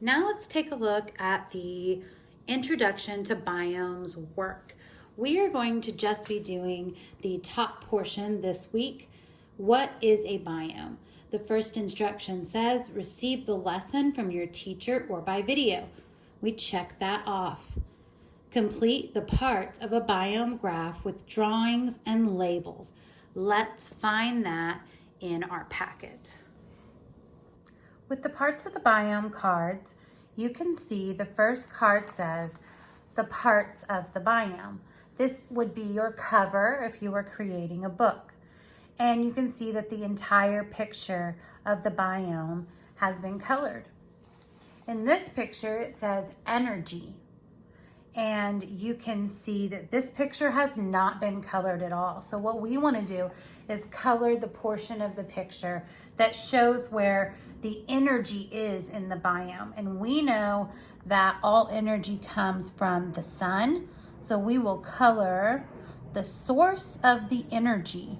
Now let's take a look at the Introduction to Biomes work. We are going to just be doing the top portion this week. What is a biome? The first instruction says, receive the lesson from your teacher or by video. We check that off. Complete the parts of a biome graph with drawings and labels. Let's find that in our packet. With the parts of the biome cards, you can see the first card says the parts of the biome. This would be your cover if you were creating a book. And you can see that the entire picture of the biome has been colored. In this picture, it says energy. And you can see that this picture has not been colored at all. So what we want to do is color the portion of the picture that shows where the energy is in the biome. And we know that all energy comes from the sun. So we will color the source of the energy,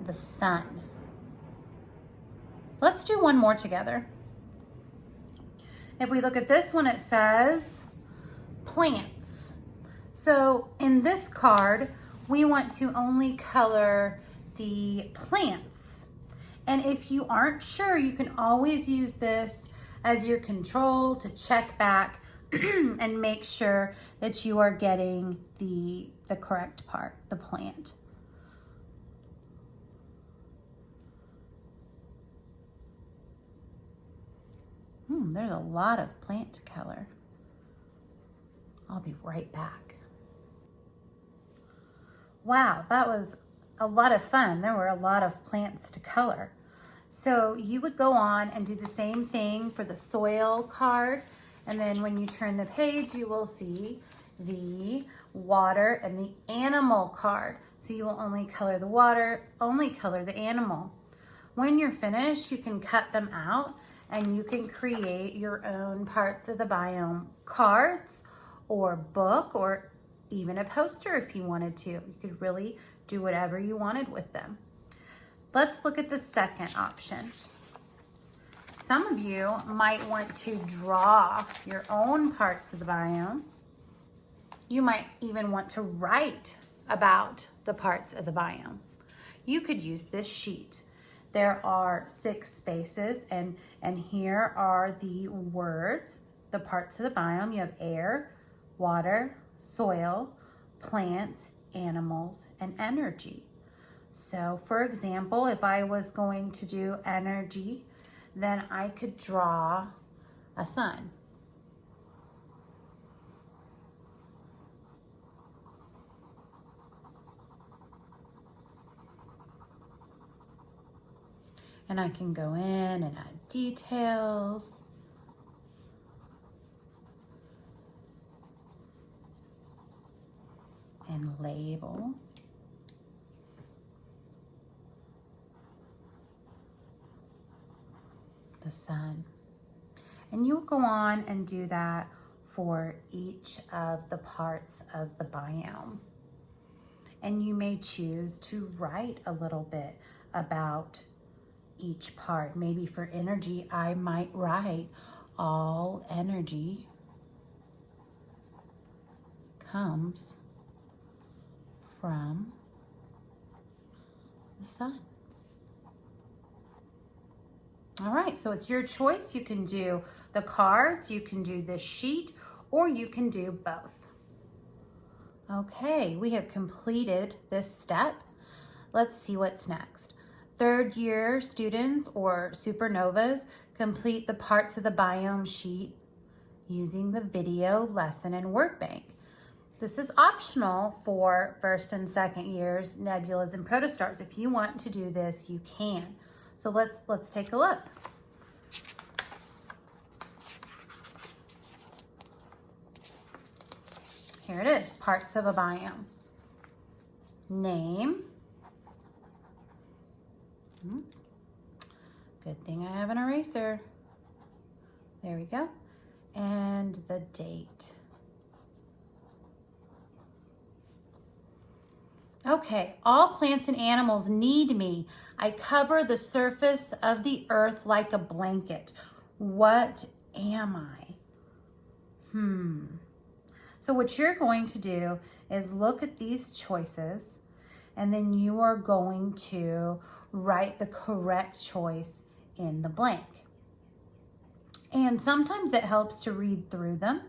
the sun. Let's do one more together. If we look at this one, it says plants. So in this card, we want to only color the plants. And if you aren't sure, you can always use this as your control to check back and make sure that you are getting the correct part, the plant. There's a lot of plant to color. I'll be right back. Wow, that was a lot of fun. There were a lot of plants to color. So you would go on and do the same thing for the soil card. And then when you turn the page, you will see the water and the animal card. So you will only color the water, only color the animal. When you're finished, you can cut them out and you can create your own parts of the biome cards or book or even a poster if you wanted to. You could really do whatever you wanted with them. Let's look at the second option. Some of you might want to draw your own parts of the biome. You might even want to write about the parts of the biome. You could use this sheet. There are 6 spaces and here are the words, the parts of the biome. You have air, water, soil, plants, animals, and energy. So for example, if I was going to do energy, then I could draw a sun. And I can go in and add details. And label. The sun. And you'll go on and do that for each of the parts of the biome. And you may choose to write a little bit about each part. Maybe for energy, I might write all energy comes from the sun. All right, so it's your choice. You can do the cards, you can do this sheet, or you can do both. Okay, we have completed this step. Let's see what's next. Third year students or supernovas complete the parts of the biome sheet using the video lesson and word bank. This is optional for first and second years nebulas and protostars. If you want to do this, you can. So let's take a look. Here it is, parts of a biome. Name. Good thing I have an eraser. There we go. And the date. Okay, all plants and animals need me. I cover the surface of the earth like a blanket. What am I? So what you're going to do is look at these choices, and then you are going to write the correct choice in the blank. And sometimes it helps to read through them.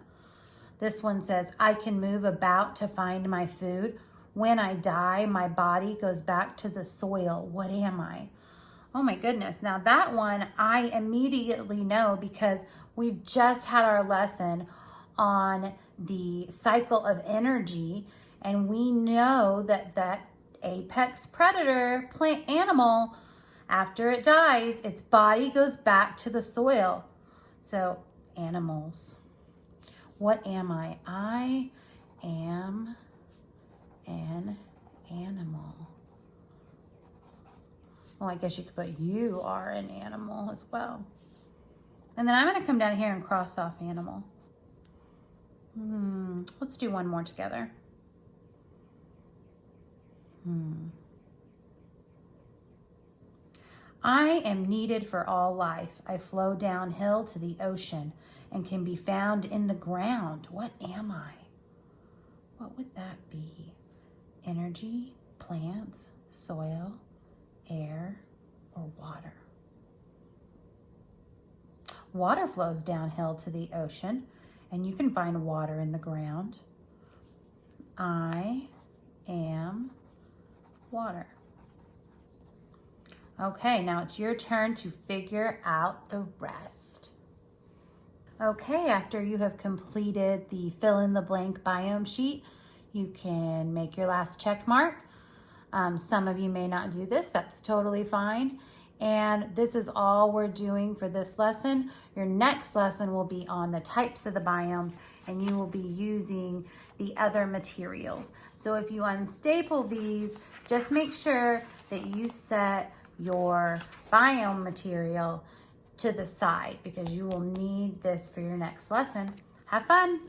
This one says, I can move about to find my food. When I die, my body goes back to the soil. What am I? Oh my goodness. Now that one I immediately know because we've just had our lesson on the cycle of energy, and we know that that apex predator plant animal, after it dies, its body goes back to the soil. So animals. What am I? I am an animal. Well, I guess you could put you are an animal as well. And then I'm going to come down here and cross off animal. Let's do one more together. I am needed for all life. I flow downhill to the ocean and can be found in the ground. What am I? What would that be? Energy, plants, soil, air, or water? Water flows downhill to the ocean, and you can find water in the ground. I am water. Okay, now it's your turn to figure out the rest. Okay, after you have completed the fill in the blank biome sheet, you can make your last check mark. Some of you may not do this, that's totally fine. And this is all we're doing for this lesson. Your next lesson will be on the types of the biomes, and you will be using the other materials. So if you unstaple these, just make sure that you set your biome material to the side because you will need this for your next lesson. Have fun.